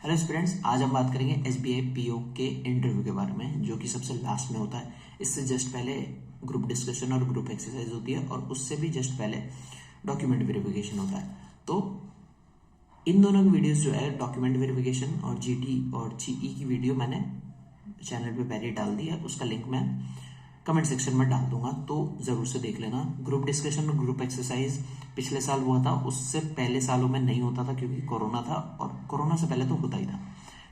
Hello students, आज हम बात करेंगे एसबीआई पीओ के इंटरव्यू के बारे में, जो कि सबसे लास्ट में होता है। इससे जस्ट पहले ग्रुप डिस्कशन और ग्रुप एक्सरसाइज होती है और उससे भी जस्ट पहले डॉक्यूमेंट वेरिफिकेशन होता है। तो इन दोनों की वीडियोस जो है, डॉक्यूमेंट वेरिफिकेशन और जीटी और जीई की वीडियो मैंने चैनल पे पहले ही डाल दी है। उसका लिंक मैं कमेंट सेक्शन में डाल दूंगा, तो जरूर से देख लेना। ग्रुप डिस्कशन और ग्रुप एक्सरसाइज पिछले साल हुआ था, उससे पहले सालों में नहीं होता था क्योंकि कोरोना था, और कोरोना से पहले तो होता ही था।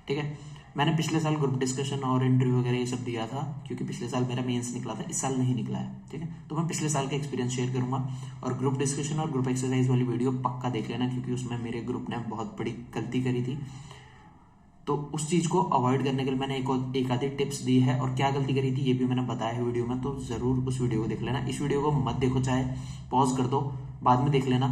ठीक है, मैंने पिछले साल ग्रुप डिस्कशन और इंटरव्यू वगैरह ये सब दिया था क्योंकि पिछले साल मेरा मेंस निकला था, इस साल नहीं निकला है। ठीक है, तो मैं पिछले साल का एक्सपीरियंस शेयर करूंगा। और ग्रुप डिस्कशन और ग्रुप एक्सरसाइज वाली वीडियो पक्का देख लेना, क्योंकि उसमें मेरे ग्रुप ने बहुत बड़ी गलती करी थी। तो उस चीज को अवॉइड करने के लिए मैंने एक आधी टिप्स दी है, और क्या गलती करी थी ये भी मैंने बताया है वीडियो में। तो जरूर उस वीडियो को देख लेना। इस वीडियो को मत देखो, चाहे पॉज कर दो, बाद में देख लेना।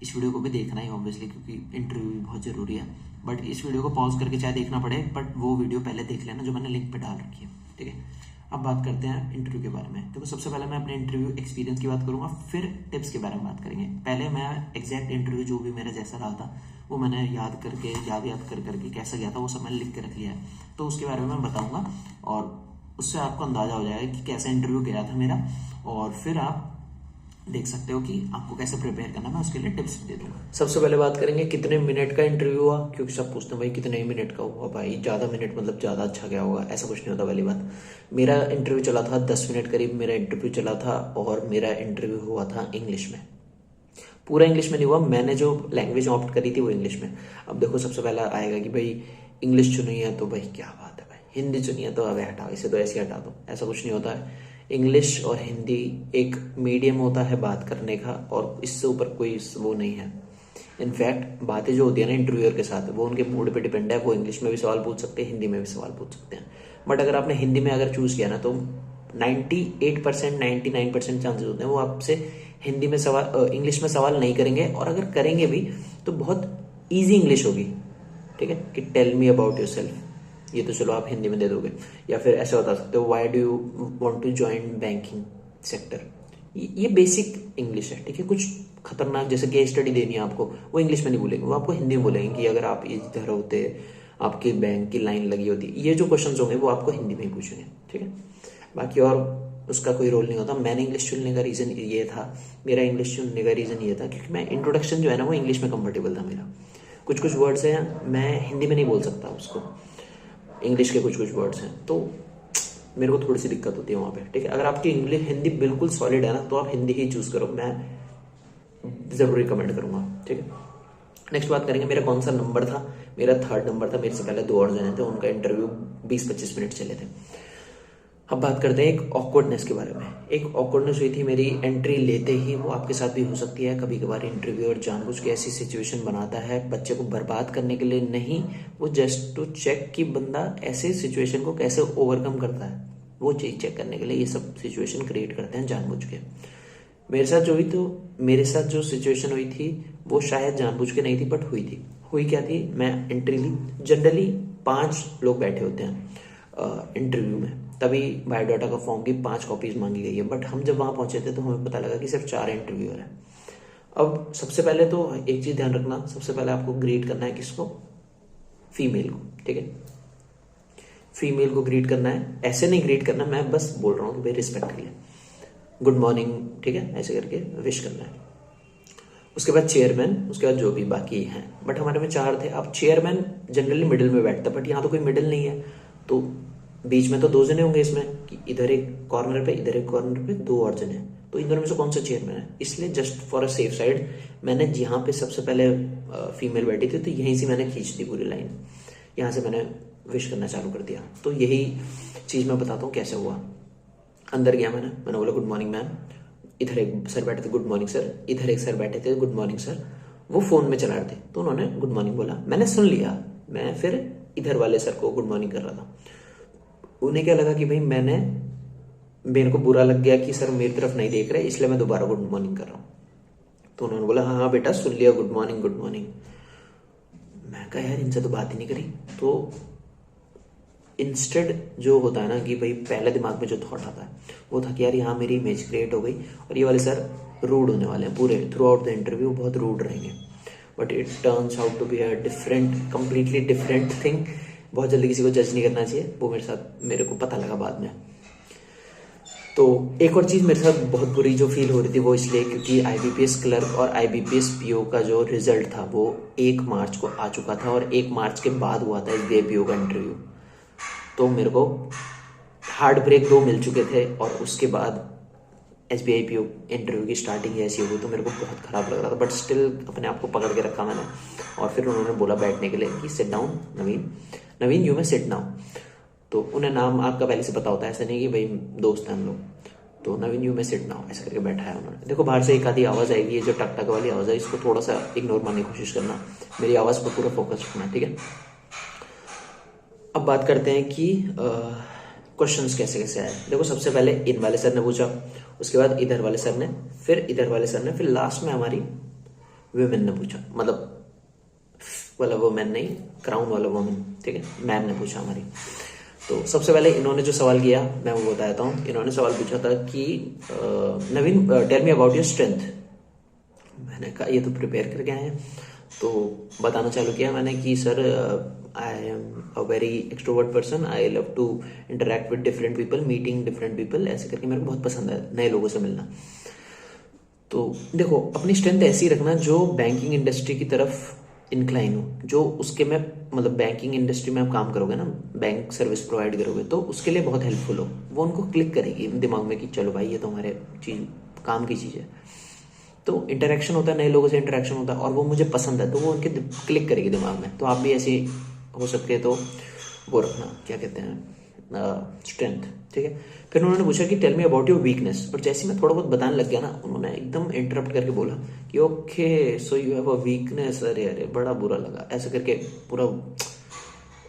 इस वीडियो को भी देखना ही ऑब्वियसली, क्योंकि इंटरव्यू भी बहुत जरूरी है। बट इस वीडियो को पॉज करके चाहे देखना पड़े, बट वो वीडियो पहले देख लेना जो मैंने लिंक पे डाल रखी है। ठीक है, अब बात करते हैं इंटरव्यू के बारे में। देखो, सबसे पहले मैं अपने इंटरव्यू एक्सपीरियंस की बात करूंगा, फिर टिप्स के बारे में बात करेंगे। पहले मैं एग्जैक्ट इंटरव्यू जो भी मेरा जैसा रहा था वो मैंने याद कर करके कैसा गया था वो सब मैंने लिख के रख लिया है, तो उसके बारे में मैं बताऊंगा। और उससे आपको अंदाजा हो जाएगा कि कैसा इंटरव्यू गया था मेरा, और फिर आप देख सकते हो कि आपको कैसे प्रिपेयर करना है। मैं उसके लिए टिप्स दे दूंगा। सबसे पहले बात करेंगे कितने मिनट का इंटरव्यू हुआ, क्योंकि सब पूछते हैं भाई कितने मिनट का हुआ। भाई ज्यादा मिनट मतलब ज्यादा अच्छा गया होगा, ऐसा कुछ नहीं होता। पहली बात, मेरा इंटरव्यू चला था 10 मिनट करीब मेरा इंटरव्यू चला था, और मेरा इंटरव्यू हुआ था इंग्लिश में। पूरा इंग्लिश में नहीं हुआ, मैंने जो लैंग्वेज ऑप्ट करी थी वो इंग्लिश में। अब देखो, सबसे पहला आएगा कि भाई इंग्लिश चुनी है तो भाई क्या बात है, भाई हिंदी चुनी है तो अब हटाओ, इसे तो ऐसे हटा दो। ऐसा कुछ नहीं होता है। इंग्लिश और हिंदी एक मीडियम होता है बात करने का, और इससे ऊपर कोई वो नहीं है। इनफैक्ट बातें जो होती है ना इंटरव्यूअर के साथ, वो उनके मूड पे डिपेंड है। वो इंग्लिश में भी सवाल पूछ सकते हैं, हिंदी में भी सवाल पूछ सकते हैं। बट अगर आपने हिंदी में अगर चूज किया ना, तो 98% 99% चांसेस होते हैं वो आपसे हिंदी में सवाल इंग्लिश में सवाल नहीं करेंगे, और अगर करेंगे भी तो बहुत ईजी इंग्लिश होगी। ठीक है, कि tell me about yourself, ये तो चलो आप हिंदी में दे दोगे। या फिर ऐसे बता सकते हो, why do you want to join banking sector. ये बेसिक इंग्लिश है। ठीक है, कुछ खतरनाक जैसे केस स्टडी देनी है आपको, वो इंग्लिश में नहीं बोलेंगे, वो आपको हिंदी में बोलेंगे कि अगर आप इधर होते, आपके बैंक की लाइन लगी होती, ये जो क्वेश्चन होंगे वो आपको हिंदी में ही पूछेंगे। ठीक है, बाकी और उसका कोई रोल नहीं होता। मैंने इंग्लिश चुनने का रीजन ये था, मेरा इंग्लिश चुनने का रीजन ये था क्योंकि मैं इंट्रोडक्शन जो है ना वो इंग्लिश में कंफर्टेबल था मेरा। कुछ कुछ वर्ड्स हैं मैं हिंदी में नहीं बोल सकता उसको, इंग्लिश के कुछ कुछ वर्ड्स हैं, तो मेरे को थोड़ी सी दिक्कत होती है वहाँ पे। ठीक है, अगर आपकी इंग्लिश हिंदी बिल्कुल सॉलिड है ना, तो आप हिंदी ही चूज करो, मैं जरूर रिकमेंड करूंगा। ठीक है, नेक्स्ट बात करेंगे मेरा कौन सा नंबर था। मेरा 3rd नंबर था, मेरे से पहले 2 और जने थे, उनका इंटरव्यू 20-25 मिनट चले थे। अब बात करते हैं एक ऑकवर्डनेस के बारे में। एक ऑकवर्डनेस हुई थी मेरी एंट्री लेते ही, वो आपके साथ भी हो सकती है। कभी कभार इंटरव्यूअर जानबूझ के ऐसी सिचुएशन बनाता है बच्चे को बर्बाद करने के लिए नहीं, वो जस्ट टू चेक कि बंदा ऐसे सिचुएशन को कैसे ओवरकम करता है, वो चीज चेक करने के लिए ये सब सिचुएशन क्रिएट करते हैं जानबूझ के। मेरे साथ जो हुई, तो मेरे साथ जो सिचुएशन हुई थी वो शायद जानबूझ के नहीं थी, बट हुई थी। हुई क्या थी, मैं एंट्री ली। जनरली 5 लोग बैठे होते हैं इंटरव्यू में, तभी बायोडाटा का फॉर्म की 5 कॉपीज मांगी गई है। बट हम जब वहां पहुंचे थे तो हमें पता लगा कि सिर्फ 4 इंटरव्यूअर है। अब सबसे पहले तो एक चीज ध्यान रखना, सबसे पहले आपको ग्रीट करना है किसको, फीमेल को। ठीक है, फीमेल को ग्रीट करना है, ऐसे नहीं ग्रीट करना, मैं बस बोल रहा हूँ कि भाई रिस्पेक्ट के लिए गुड मॉर्निंग, ठीक है, ऐसे करके विश करना है। उसके बाद चेयरमैन, उसके बाद जो भी बाकी हैं। बट हमारे में 4 थे। अब चेयरमैन जनरली मिडिल में बैठता, बट यहाँ तो कोई मिडिल नहीं है, तो बीच में तो 2 जने होंगे इसमें, कि इधर एक कॉर्नर पे, इधर एक कॉर्नर पे 2 और जने, तो इन दोनों में से कौन सा चेयरमैन है। इसलिए just for a safe side मैंने यहाँ पे सबसे पहले फीमेल बैठी थी, तो यहीं से मैंने खींच दी पूरी लाइन, यहाँ से मैंने विश करना चालू कर दिया। तो यही चीज मैं बताता हूँ कैसे हुआ। अंदर गया, मैंने बोला गुड मॉर्निंग मैम। इधर एक सर बैठे थे, गुड मॉर्निंग सर। इधर एक सर बैठे थे, गुड मॉर्निंग सर। वो फोन में चला रहे थे, तो उन्होंने गुड मॉर्निंग बोला, मैंने सुन लिया। मैं फिर इधर वाले सर को गुड मॉर्निंग कर रहा था। उन्हें क्या लगा कि भाई मेरे को बुरा लग गया कि सर मेरी तरफ नहीं देख रहे, इसलिए मैं दोबारा गुड मॉर्निंग कर रहा हूँ। तो उन्होंने बोला हाँ हाँ बेटा सुन लिया, गुड मॉर्निंग गुड मॉर्निंग। मैं कहा यार इनसे तो बात ही नहीं करी। तो इंस्टेड जो होता है ना कि भाई पहले दिमाग में जो थॉट आता है वो था कि यार यहाँ मेरी इमेज क्रिएट हो गई, और ये वाले सर रूड होने वाले हैं पूरे थ्रू आउट द इंटरव्यू, बहुत रूड रहेंगे। But it turns out to be a different, completely different thing. बहुत जल्दी किसी को जज नहीं करना चाहिए, वो मेरे को पता लगा बाद में। तो एक और चीज़ मेरे साथ बहुत बुरी जो फील हो रही थी वो इसलिए क्योंकि IBPS क्लर्क और IBPS PO का जो रिजल्ट था वो 1 मार्च को आ चुका था और 1 मार्च के बाद हुआ था SBI PO का इंटरव्यू। तो मेरे को हार्ड ब्रेक 2 मिल चुके थे और उसके बाद SBI PO इंटरव्यू की स्टार्टिंग ऐसी हो गई, तो मेरे को बहुत ख़राब लग रहा था, बट स्टिल अपने आप को पकड़ के रखा मैंने। और फिर उन्होंने बोला बैठने के लिए कि सिट डाउन नवीन यू में सिट नाउ। तो उन्हें नाम आपका पहले से पता होता है, ऐसा नहीं कि भाई दोस्त हैं हम लोग। तो नवीन यू में सिट नाउ ऐसा करके बैठा है उन्होंने। देखो बाहर से एक आधी आवाज़ आएगी, ये जो टक टक वाली आवाज़ है इसको थोड़ा सा इग्नोर मारने की कोशिश करना, मेरी आवाज़ पर पूरा फोकस रखना, ठीक है। अब बात करते हैं कि क्वेश्चंस कैसे कैसे आए। देखो सबसे पहले इन वाले सर ने पूछा, उसके बाद इधर वाले सर ने, फिर इधर वाले सर ने, फिर लास्ट में हमारी वुमेन ने पूछा, मतलब वाला वुमेन नहीं, क्राउन वाला वुमेन, ठीक है, मैम ने पूछा हमारी। तो सबसे पहले इन्होंने जो सवाल किया मैं वो बताता हूँ। इन्होंने सवाल पूछा था कि Naveen tell me about your strength. मैंने कहा ये तो प्रिपेयर करके आए हैं, तो बताना चालू किया मैंने कि sir I am a very extrovert person, I love to interact with different people, meeting different people, ऐसे करके मेरे को बहुत पसंद है नए लोगों से मिलना। तो देखो अपनी स्ट्रेंथ ऐसी रखना जो बैंकिंग इंडस्ट्री की तरफ इंक्लाइन हो, जो उसके में मतलब बैंकिंग इंडस्ट्री में आप काम करोगे ना, बैंक सर्विस प्रोवाइड करोगे तो उसके लिए बहुत हेल्पफुल हो, वो उनको क्लिक करेगी दिमाग में कि चलो भाई ये तो हमारे चीज काम की चीज़ है। तो इंटरेक्शन होता है, नए लोगों से इंटरेक्शन होता है और वो मुझे पसंद है, तो वो उनके क्लिक करेगी दिमाग में। तो आप भी ऐसे हो सकते हैं, तो वो रखना क्या कहते हैं स्ट्रेंथ, ठीक है। फिर उन्होंने पूछा कि tell me about your weakness, और जैसे मैं थोड़ा बहुत बताने लग गया ना, उन्होंने एकदम इंटरप्ट करके बोला कि okay so you have a weakness. अरे अरे बड़ा बुरा लगा, ऐसे करके पूरा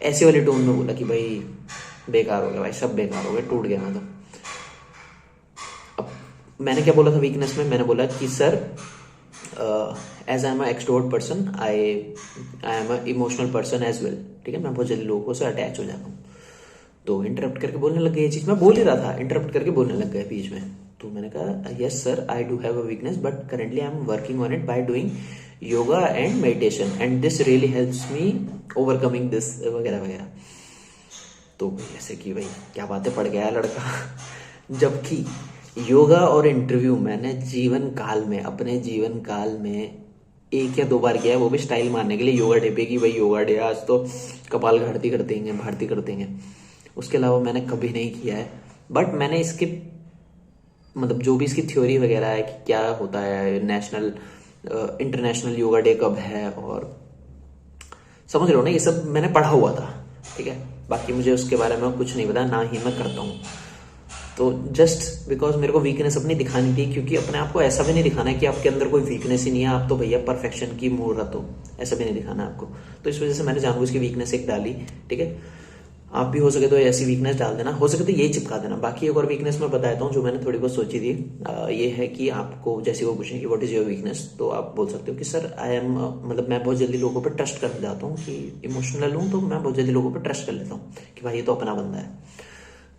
ऐसे वाले टोन में बोला कि भाई बेकार हो गया, भाई सब बेकार हो गया, टूट गया मैं तो। अब मैंने क्या बोला था वीकनेस में, मैंने बोला कि sir as I am extrovert person, I am a emotional person as well, ठीक है, मैं बहुत जल्दी लोगों से अटैच हो जाता हूँ। तो इंटरप्ट करके बोलने लग गए, ये चीज मैं बोल ही रहा था, इंटरप्ट करके बोलने लग गए बीच में। तो मैंने कहा yes sir I do have a weakness but currently I am working on it by doing yoga and meditation and this really helps me overcoming this वगैरह वगैरह। तो ऐसे कि भाई क्या बातें पढ़ गया है लड़का। जबकि योगा और इंटरव्यू मैंने जीवन काल में, अपने जीवन काल में 1 या 2 बार किया है, वो भी स्टाइल मारने के लिए योगा डे पे कि भाई योगा डे आज तो कपाल घाटती कर देंगे, भारती कर देंगे। उसके अलावा मैंने कभी नहीं किया है। बट मैंने इसके मतलब जो भी इसकी थ्योरी वगैरह है कि क्या होता है, नेशनल इंटरनेशनल योगा डे कब है, और समझ रहे हो ना, ये सब मैंने पढ़ा हुआ था, ठीक है। बाकी मुझे उसके बारे में कुछ नहीं पता, ना ही मैं करता हूँ। तो जस्ट बिकॉज मेरे को वीकनेस अपनी दिखानी थी, क्योंकि अपने आप को ऐसा भी नहीं दिखाना है कि आपके अंदर कोई वीकनेस ही नहीं है, आप तो भैया परफेक्शन की मूर्त हो, ऐसा भी नहीं दिखाना आपको। तो इस वजह से मैंने जानबूझ की वीकनेस एक डाली, ठीक है। आप भी हो सके तो ऐसी वीकनेस डाल देना, हो सके तो यही चिपका देना। बाकी एक और वीकनेस मैं बताता हूँ जो मैंने थोड़ी बहुत सोची थी। ये है कि आपको जैसे वो पूछें कि व्हाट इज योर वीकनेस, तो आप बोल सकते हो कि सर आई एम मतलब मैं बहुत जल्दी लोगों पर ट्रस्ट कर जाता हूँ, कि इमोशनल हूँ तो मैं बहुत जल्दी लोगों पर ट्रस्ट कर लेता हूँ कि भाई ये तो अपना बंदा है।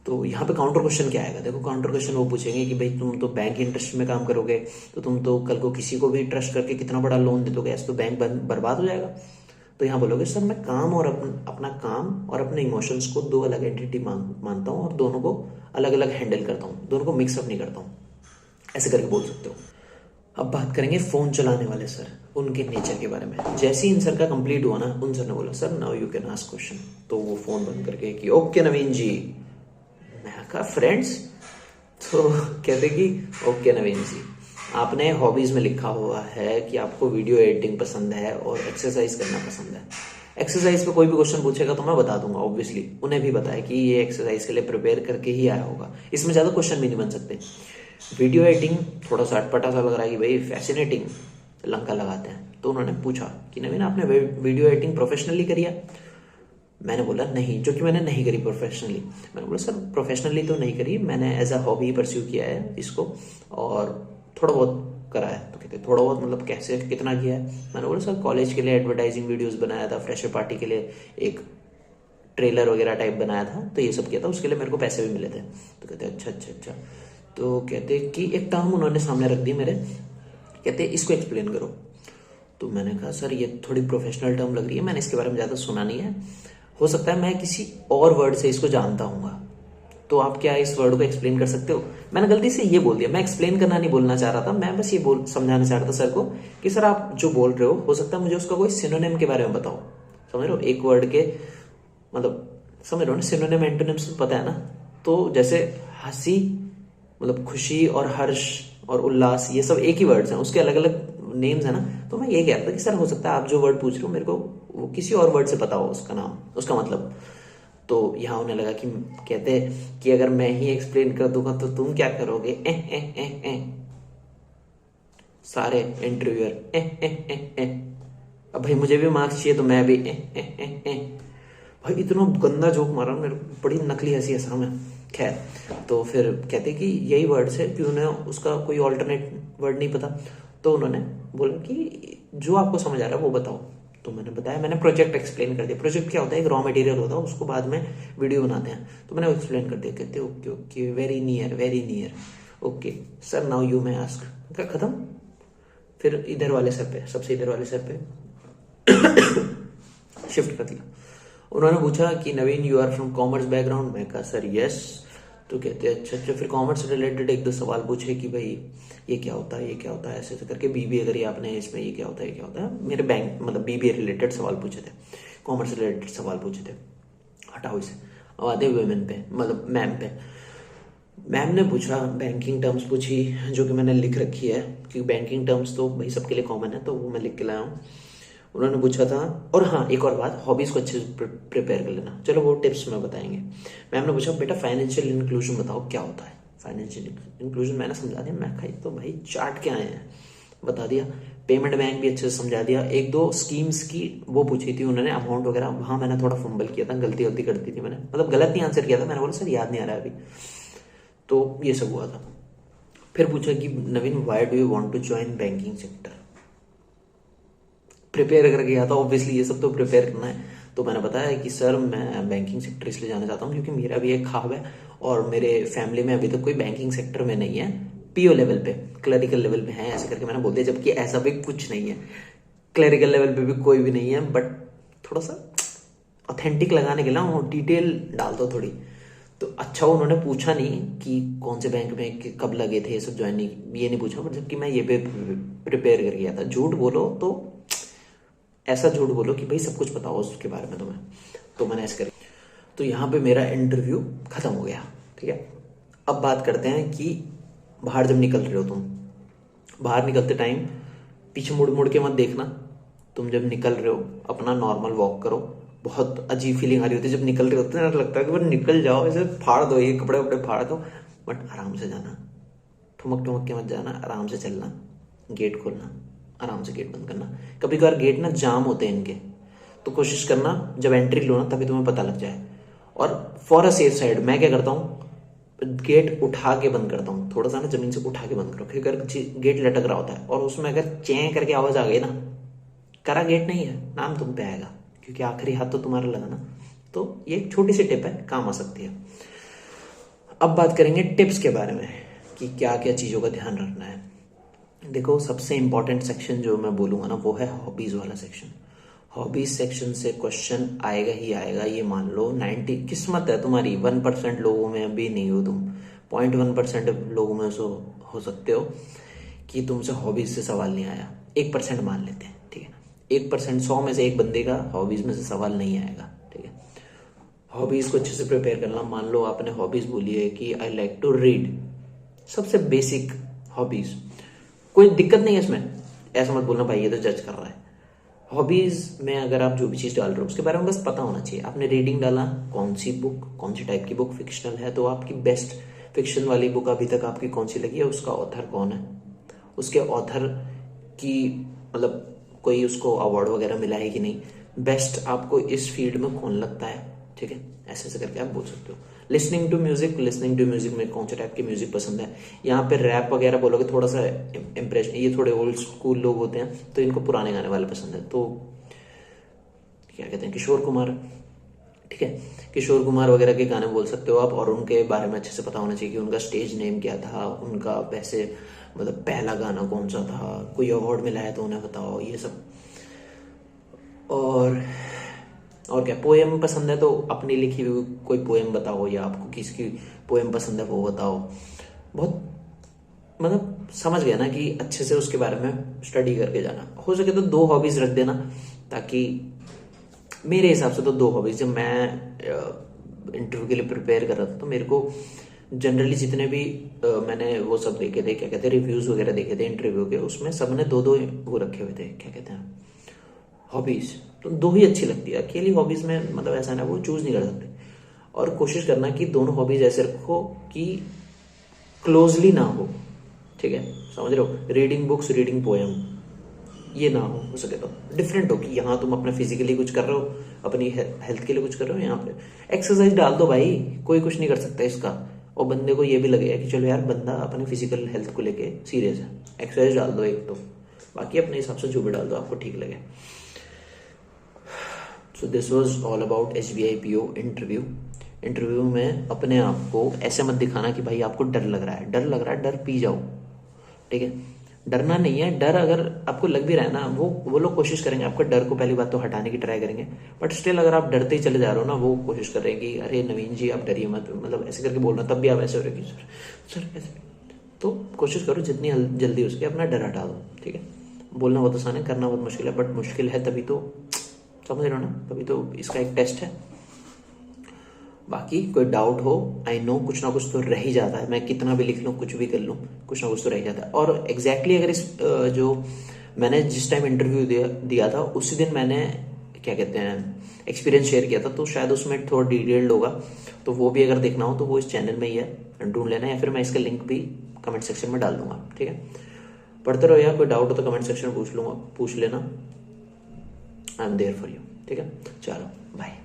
तो यहाँ पे काउंटर क्वेश्चन क्या आएगा, देखो काउंटर क्वेश्चन वो पूछेंगे कि भाई तुम तो बैंक इंडस्ट्री में काम करोगे, तो तुम तो कल को किसी को भी ट्रस्ट करके कितना बड़ा लोन दे दोगे, ऐसे तो बैंक बर्बाद हो जाएगा। तो यहाँ बोलोगे सर मैं काम और अपना काम और अपने इमोशंस को 2 अलग एंटिटी मानता हूँ और दोनों को अलग अलग हैंडल करता हूँ, दोनों को मिक्सअप नहीं करता हूँ, ऐसे करके बोल सकते हो। अब बात करेंगे फोन चलाने वाले सर, उनके नेचर के बारे में। जैसे ही इन सर का कंप्लीट हुआ ना, उन सर ने बोला sir now you can ask question. तो वो फोन बंद करके कि ओके नवीन जी, मैं कहा फ्रेंड्स, तो कहते कि ओके नवीन जी, आपने हॉबीज में लिखा हुआ है कि आपको वीडियो एडिटिंग पसंद है और एक्सरसाइज करना पसंद है। एक्सरसाइज पे कोई भी क्वेश्चन पूछेगा तो मैं बता दूंगा, ऑब्वियसली उन्हें भी पता है कि ये एक्सरसाइज के लिए प्रिपेयर करके ही आया होगा, इसमें ज्यादा क्वेश्चन भी नहीं बन सकते। वीडियो एडिटिंग थोड़ा सा अटपटा सा लग रहा है कि भाई फैसिनेटिंग, लंका लगाते हैं। तो उन्होंने पूछा कि नवीन आपने वीडियो एडिटिंग प्रोफेशनली करी है? मैंने बोला नहीं, जो कि मैंने नहीं करी प्रोफेशनली। मैंने बोला सर प्रोफेशनली तो नहीं करी, मैंने एज अ हॉबी परस्यू किया है इसको और थोड़ा बहुत करा है। तो कहते थोड़ा बहुत मतलब कैसे, कितना किया है? मैंने बोला सर कॉलेज के लिए एडवर्टाइजिंग वीडियोस बनाया था, फ्रेशर पार्टी के लिए एक ट्रेलर वगैरह टाइप बनाया था, तो ये सब किया था, उसके लिए मेरे को पैसे भी मिले थे। तो कहते अच्छा अच्छा अच्छा। तो कहते कि एक टर्म उन्होंने सामने रख दी मेरे, कहते इसको एक्सप्लेन करो। तो मैंने कहा सर ये थोड़ी प्रोफेशनल टर्म लग रही है, मैंने इसके बारे में ज़्यादा सुना नहीं है, हो सकता है मैं किसी और वर्ड से इसको जानता हूँगा, तो आप क्या इस वर्ड को एक्सप्लेन कर सकते हो। मैंने गलती से ये बोल दिया, मैं एक्सप्लेन करना नहीं बोलना चाह रहा था, मैं बस ये बोल समझाना चाह रहा था सर को कि सर आप जो बोल रहे हो सकता है मुझे उसका कोई सिनोनिम के बारे में बताओ। समझ रहे हो, एक वर्ड के मतलब समझ रहे हो ना, सिनोनिम एंटोनिम्स पता है ना। तो जैसे हंसी मतलब खुशी और हर्ष और उल्लास, ये सब एक ही वर्ड्स हैं, उसके अलग अलग नेम्स है ना। तो मैं ये कह रहा था कि सर हो सकता है आप जो वर्ड पूछ रहे हो मेरे को वो किसी और वर्ड से पता हो उसका नाम, उसका मतलब। तो यहाँ उन्हें लगा कि कहते कि अगर मैं ही एक्सप्लेन कर दूंगा तो तुम क्या करोगे, सारे इंटरव्यूअर। अब भाई मुझे भी मार्क्स चाहिए तो मैं भी भाई इतना गंदा जोक मारा मेरे को, बड़ी नकली हंसी हंसा मैं। खैर, तो फिर कहते कि यही वर्ड्स है कि उन्हें उसका कोई ऑल्टरनेट वर्ड नहीं पता। तो उन्होंने बोला कि जो आपको समझ आ रहा है वो बताओ। तो मैंने बताया, मैंने प्रोजेक्ट एक्सप्लेन कर दिया। प्रोजेक्ट क्या होता है, एक रॉ मटेरियल होता है, उसको बाद में वीडियो बनाते हैं। तो मैंने एक्सप्लेन कर दिया। कहते okay okay, very near, okay sir now you may ask. क्या खत्म। फिर इधर वाले सर पे, सबसे इधर वाले सर पे शिफ्ट कर दिया। उन्होंने पूछा कि Naveen you are from commerce background. मैं कहा सर यस। तो कहते अच्छा अच्छा, फिर कॉमर्स रिलेटेड एक दो सवाल पूछे कि भाई ये क्या होता है, ये क्या होता है, ऐसे ऐसे करके बीबीए करी आपने, इसमें ये क्या होता है, ये क्या होता है। मेरे बैंक मतलब बीबीए रिलेटेड सवाल पूछे थे, कॉमर्स रिलेटेड सवाल पूछे थे। हटाओ इसे। अब आते वुमेन पे, मतलब मैम पे। मैम ने पूछा, बैंकिंग टर्म्स पूछी जो कि मैंने लिख रखी है, क्योंकि बैंकिंग टर्म्स तो भाई सबके लिए कॉमन है, तो वो मैं लिख के लाया हूँ। उन्होंने पूछा था, और हाँ एक और बात, हॉबीज को अच्छे से प्रिपेयर कर लेना। चलो वो टिप्स में बताएंगे। मैम ने पूछा बेटा फाइनेंशियल इंक्लूजन बताओ क्या होता है। फाइनेंशियल इंक्लूजन मैंने समझा दिया। मैं खाई तो भाई चार्ट के आए हैं, बता दिया। पेमेंट बैंक भी अच्छे से समझा दिया। एक दो स्कीम्स की वो पूछी थी उन्होंने, अमाउंट वगैरह, वहां मैंने थोड़ा फंबल किया था, गलती करती थी मैंने, मतलब गलत नहीं आंसर किया था, मैंने बोला सर याद नहीं आ रहा है अभी। तो ये सब हुआ था। फिर पूछा कि Naveen why do you want to join banking sector. Prepare करके गया था, ऑब्वियसली ये सब तो प्रिपेयर करना है। तो मैंने बताया कि सर मैं बैंकिंग सेक्टर इसलिए जाना चाहता हूँ क्योंकि मेरा भी एक ख्वाब है, और मेरे फैमिली में अभी तक कोई बैंकिंग सेक्टर में नहीं है। पीओ लेवल पे, क्लरिकल लेवल पे है, ऐसे करके मैंने बोल दिया, जबकि ऐसा भी कुछ नहीं है, क्लरिकल लेवल पे भी कोई भी नहीं है। बट थोड़ा सा ऑथेंटिक लगाने के लिए डिटेल डाल दो थोड़ी। तो अच्छा उन्होंने पूछा नहीं कि कौन से बैंक में कब लगे थे, ये सब ज्वाइनिंग ये नहीं पूछा, बट जबकि मैं ये पे प्रिपेयर कर गया था। झूठ बोलो तो ऐसा झूठ बोलो कि भाई सब कुछ पता हो उसके बारे में तुम्हें। तो मैंने ऐसे कर, तो यहाँ पे मेरा इंटरव्यू खत्म हो गया। ठीक है, अब बात करते हैं कि बाहर जब निकल रहे हो तुम, बाहर निकलते टाइम पीछे मुड़ मुड़ के मत देखना। तुम जब निकल रहे हो अपना नॉर्मल वॉक करो। बहुत अजीब फीलिंग आ रही होती है जब निकल रहे होते हैं, लगता है कि वो निकल जाओ, ऐसे फाड़ दो, ये कपड़े वपड़े फाड़ दो, बट आराम से जाना, ठुमक ठुमक के मत जाना, आराम से चलना, गेट खोलना, आराम से गेट बंद करना। कभी कभार गेट ना जाम होते हैं इनके, तो कोशिश करना जब एंट्री लो ना तभी तुम्हें पता लग जाए। और फॉर अ सेफ साइड मैं क्या करता हूँ, गेट उठा के बंद करता हूँ, थोड़ा सा ना जमीन से उठा के बंद करो। फिर अगर गेट लटक रहा होता है और उसमें अगर चैं करके आवाज आ गई ना, करा गेट नहीं है, नाम तुम पे आएगा, क्योंकि आखिरी हाथ तो तुम्हारा लगा ना। तो ये एक छोटी सी टिप है, काम आ सकती है। अब बात करेंगे टिप्स के बारे में कि क्या क्या चीजों का ध्यान रखना है। देखो सबसे इंपॉर्टेंट सेक्शन जो मैं बोलूंगा ना वो है हॉबीज वाला सेक्शन। हॉबीज सेक्शन से क्वेश्चन आएगा ही आएगा, ये मान लो। 90 किस्मत है तुम्हारी, 1% लोगों में अभी नहीं हो तुम, 0.1% लोगों में सो हो सकते हो कि तुमसे हॉबीज से सवाल नहीं आया। 1% मान लेते हैं, ठीक है। 1%, 100 में से एक बंदे का हॉबीज में से सवाल नहीं आएगा, ठीक है। हॉबीज को अच्छे से प्रिपेयर करना। मान लो आपने हॉबीज बोली है कि आई लाइक टू रीड, सबसे बेसिक हॉबीज, कोई दिक्कत नहीं है इसमें, ऐसा मत बोलना भाई ये तो जज कर रहा है। हॉबीज में अगर आप जो भी चीज डाल रहे हो उसके बारे में बस पता होना चाहिए। आपने रीडिंग डाला, कौन सी बुक, कौन सी टाइप की बुक, फिक्शनल है तो आपकी बेस्ट फिक्शन वाली बुक अभी तक आपकी कौन सी लगी है, उसका ऑथर कौन है, उसके ऑथर की मतलब कोई उसको अवार्ड वगैरह मिला है कि नहीं, बेस्ट आपको इस फील्ड में कौन लगता है, ठीक है। ऐसे ऐसे करके आप बोल सकते हो। लिसनिंग टू म्यूजिक में कौन से टाइप की म्यूजिक पसंद है। यहाँ पे रैप वगैरह बोलोगे थोड़ा सा इम्प्रेशन, ये थोड़े ओल्ड स्कूल लोग होते हैं तो इनको पुराने गाने वाले पसंद है, तो क्या कहते हैं किशोर कुमार, ठीक है। किशोर कुमार वगैरह के गाने बोल सकते हो आप, और उनके बारे में अच्छे से पता होना चाहिए कि उनका स्टेज नेम क्या था, उनका वैसे मतलब पहला गाना कौन सा था, कोई अवार्ड मिला है तो उन्हें बताओ, ये सब। और क्या, पोएम पसंद है तो अपनी लिखी हुई कोई पोएम बताओ, या आपको किसकी पोएम पसंद है वो बताओ। बहुत मतलब समझ गया ना कि अच्छे से उसके बारे में स्टडी करके जाना। हो सके तो 2 हॉबीज रख देना, ताकि मेरे हिसाब से तो 2 हॉबीज। जब मैं इंटरव्यू के लिए प्रिपेयर कर रहा था तो मेरे को जनरली जितने भी मैंने वो सब देखे थे, क्या कहते हैं, रिव्यूज वगैरह देखे थे इंटरव्यू के, उसमें सबने 2-2 वो रखे हुए थे, क्या कहते हैं, हॉबीज। तो 2 ही अच्छी लगती है। अकेली हॉबीज में मतलब ऐसा ना वो चूज नहीं कर सकते। और कोशिश करना कि दोनों हॉबीज ऐसे रखो कि क्लोजली ना हो, ठीक है, समझ रहे हो। रीडिंग बुक्स, रीडिंग पोएम, ये ना हो सके तो डिफरेंट हो, कि यहाँ तुम अपने फिजिकली कुछ कर रहे हो, अपनी हेल्थ के लिए कुछ कर रहे हो, यहाँ पे एक्सरसाइज डाल दो भाई, कोई कुछ नहीं कर सकता इसका। और बंदे को ये भी लगेगा कि चलो यार बंदा अपनी फिजिकल हेल्थ को लेके सीरियस है, एक्सरसाइज डाल दो एक तो, बाकी अपने हिसाब से जो भी डाल दो आपको ठीक लगे। So this was all about SBI PO interview में अपने आप को ऐसे मत दिखाना कि भाई आपको डर लग रहा है, डर पी जाओ, ठीक है। डरना नहीं है, डर अगर आपको लग भी रहा है ना, वो लोग कोशिश करेंगे आपका डर को पहली बात तो हटाने की ट्राई करेंगे, बट स्टिल अगर आप डरते ही चले जा रहे हो ना, वो कोशिश कर रहे हैं कि अरे नवीन जी आप डरिए मत, मतलब ऐसे करके बोलना, तब भी आप ऐसे हो रहे कि सर ऐसे। तो कोशिश करो जितनी जल्दी हो सके अपना डर हटा दो, ठीक है। बोलना बहुत आसान है, करना बहुत मुश्किल है, बट मुश्किल है तभी तो, समझ रहे हो ना, तभी तो इसका एक टेस्ट है। बाकी कोई डाउट हो, आई नो कुछ ना कुछ तो रह ही जाता है, मैं कितना भी लिख लूँ, कुछ भी कर लूँ, कुछ ना कुछ तो रह जाता है। और एग्जैक्टली अगर इस जो मैंने जिस टाइम इंटरव्यू दिया था उसी दिन मैंने क्या कहते हैं एक्सपीरियंस शेयर किया था, तो शायद उसमें थोड़ा डिटेल्ड होगा, तो वो भी अगर देखना हो तो वो इस चैनल में ही है, ढूंढ लेना, या फिर मैं इसका लिंक भी कमेंट सेक्शन में डाल दूंगा, ठीक है। पढ़ते रहो यार, कोई डाउट हो तो कमेंट सेक्शन में पूछ लेना, I am there for you, ठीक है। चलो बाय।